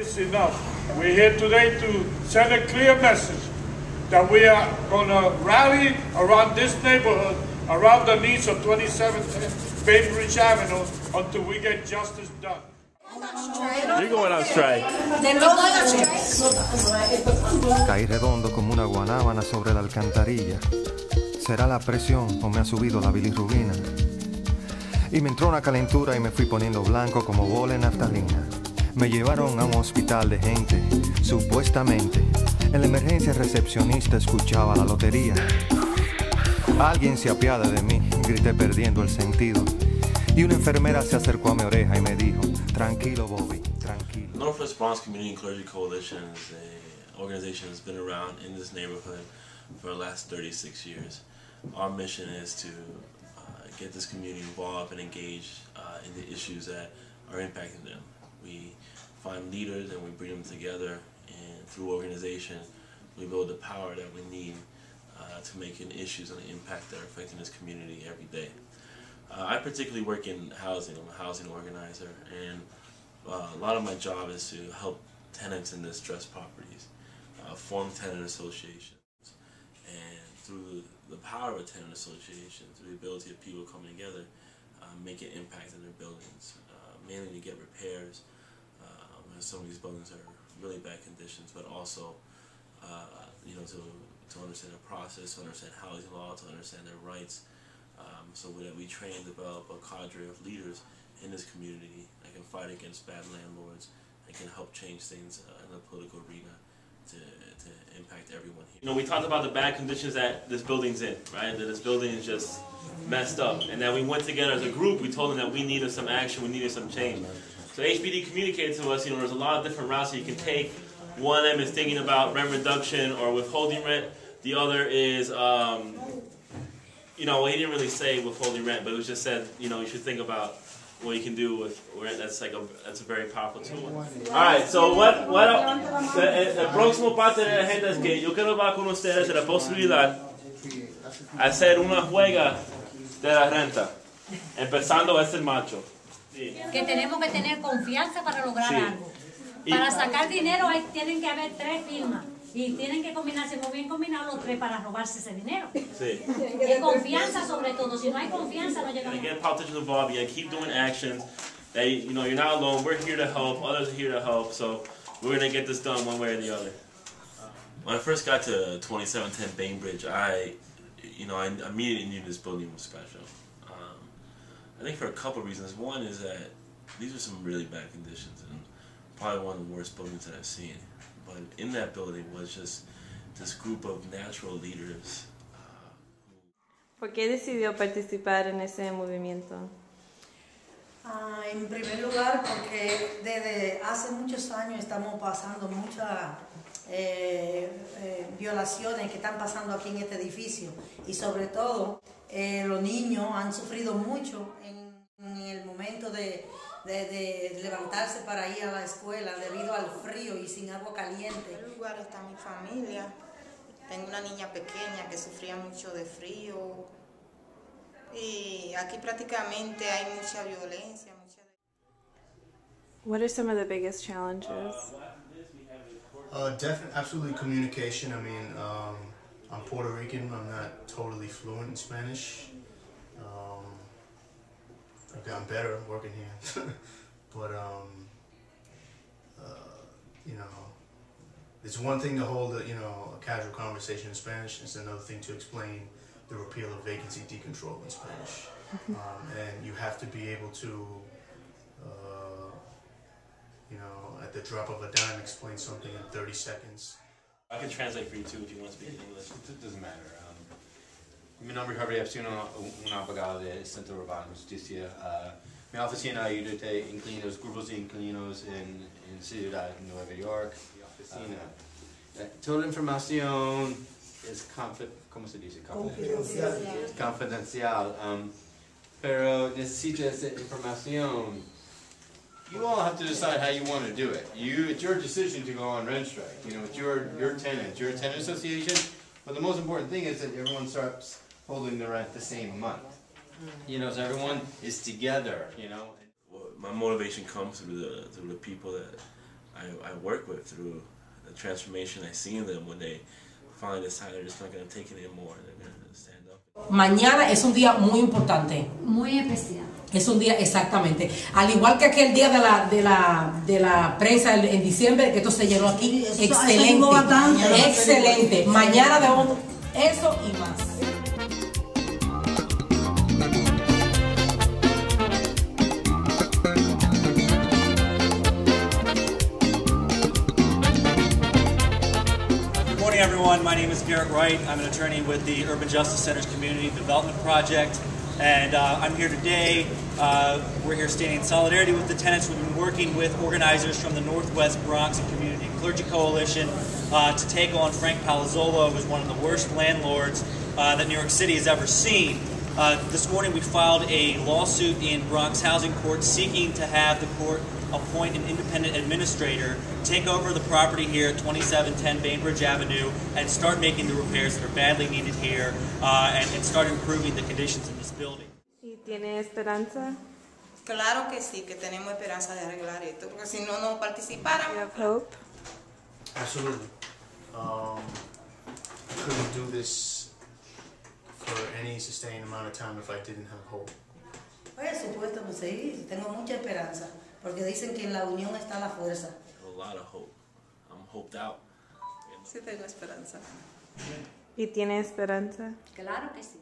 is enough. We're here today to send a clear message that we are going to rally around this neighborhood, around the needs of 2710 Bainbridge Avenue until we get justice done. You're going on strike. Caí redondo como una guanábana sobre la alcantarilla. ¿Será la presión o me ha subido la bilirrubina? Y me entró una calentura y me fui poniendo blanco como bola en naftalina. Me llevaron a un hospital de gente, supuestamente. En la emergencia recepcionista escuchaba la lotería. Alguien se apiada de mí, grité perdiendo el sentido. Y una enfermera se acercó a mi oreja y me dijo, tranquilo Bobby, tranquilo. Northwest Bronx Community and Clergy Coalition is an organization that's been around in this neighborhood for the last 36 years. Our mission is to get this community involved and engaged in the issues that are impacting them. We find leaders and we bring them together, and through organization we build the power that we need to make issues and the impact that are affecting this community every day. I particularly work in housing. I'm a housing organizer, and a lot of my job is to help tenants in distressed properties form tenant associations, and through the power of a tenant association, through the ability of people coming together, make an impact in their buildings, mainly to get repairs when some of these buildings are really bad conditions, but also you know, to understand the process, to understand housing law, to understand their rights, so that we train and develop a cadre of leaders in this community that can fight against bad landlords and can help change things in the political arena to impact everyone here. You know, we talked about the bad conditions that this building's in, right? That this building is just messed up. And that we went together as a group, we told them that we needed some action, we needed some change. So HBD communicated to us, you know, there's a lot of different routes that you can take. One of them is thinking about rent reduction or withholding rent. The other is, you know, well, he didn't really say withholding rent, but it was just said, you know, you should think about what you can do with rent. That's a very powerful tool. All right, so el próximo parte de la agenda es que yo quiero hablar con ustedes de la posibilidad de hacer una juega de la renta, empezando este macho. Sí. Que tenemos que tener confianza para lograr algo. Para sacar dinero tienen que haber 3 firmas. Y tienen que combinarse muy bien combinados los 3 para robarse ese dinero. Sí. Y confianza sobre todo. Si no hay confianza, no llegamos. Get politicians involved. You keep doing actions. That, you know, you're not alone. We're here to help. Others are here to help. So we're gonna get this done one way or the other. When I first got to 2710 Bainbridge, I immediately knew this building was special. I think for a couple of reasons. One is that these are some really bad conditions and probably one of the worst buildings that I've seen. But in that building was just this group of natural leaders. ¿Por qué decidió participar en ese movimiento? En primer lugar, porque desde hace muchos años estamos pasando muchas violaciones que están pasando aquí en este edificio, y sobre todo los niños han sufrido mucho en el momento de levantarse para ir a la escuela debido al frío y sin agua caliente. En el lugar está mi familia. Tengo una niña pequeña que sufría mucho de frío. Y aquí prácticamente hay mucha violencia. What are some of the biggest challenges? Absolutely communication. I mean, I'm Puerto Rican. I'm not totally fluent in Spanish. I've gotten better working here, but you know, it's one thing to hold a casual conversation in Spanish. It's another thing to explain the repeal of vacancy decontrol in Spanish, and you have to be able to, you know, at the drop of a dime, explain something in 30 seconds. I can translate for you too if you want to speak in English. It doesn't matter. Mi nombre es Javier, soy un abogado del Centro Urbano de Justicia. Mi oficina ayuda a inquilinos, grupos de inquilinos en Ciudad de Nueva York. Toda la información es ¿cómo se dice? Confidencial. Pero necesito esa información. You all have to decide how you want to do it. It's your decision to go on rent strike. You know, it's your tenant. You're a tenant association. But the most important thing is that everyone starts holding the rent the same month. You know, so everyone is together, you know. Well, my motivation comes through the people that I work with through the transformation I see in them when they finally decide they're just not going to take it anymore and they're going to stand up. Mañana es un día muy importante. Muy especial. Es un día, exactamente. Al igual que aquel día de la prensa en diciembre, que esto se llenó aquí. Excelente. Excelente. Mañana debemos eso y más. Good morning, everyone. My name is Garrett Wright. I'm an attorney with the Urban Justice Center's Community Development Project, and I'm here today. We're here standing in solidarity with the tenants. We've been working with organizers from the Northwest Bronx and Community Clergy Coalition to take on Frank Palazzolo, who's one of the worst landlords that New York City has ever seen. This morning we filed a lawsuit in Bronx Housing Court seeking to have the court appoint an independent administrator, take over the property here at 2710 Bainbridge Avenue, and start making the repairs that are badly needed here, and start improving the conditions in this building. ¿Y tiene esperanza? Claro que sí, que tenemos esperanza de arreglar esto, porque si no, no participáramos. You have hope? Absolutely. Couldn't do this for any sustained amount of time if I didn't have hope. Por supuesto que sí, tengo mucha esperanza, porque dicen que en la unión está la fuerza. A lot of hope. I'm hoped out. Sí tengo esperanza. ¿Y tiene esperanza? Claro que sí.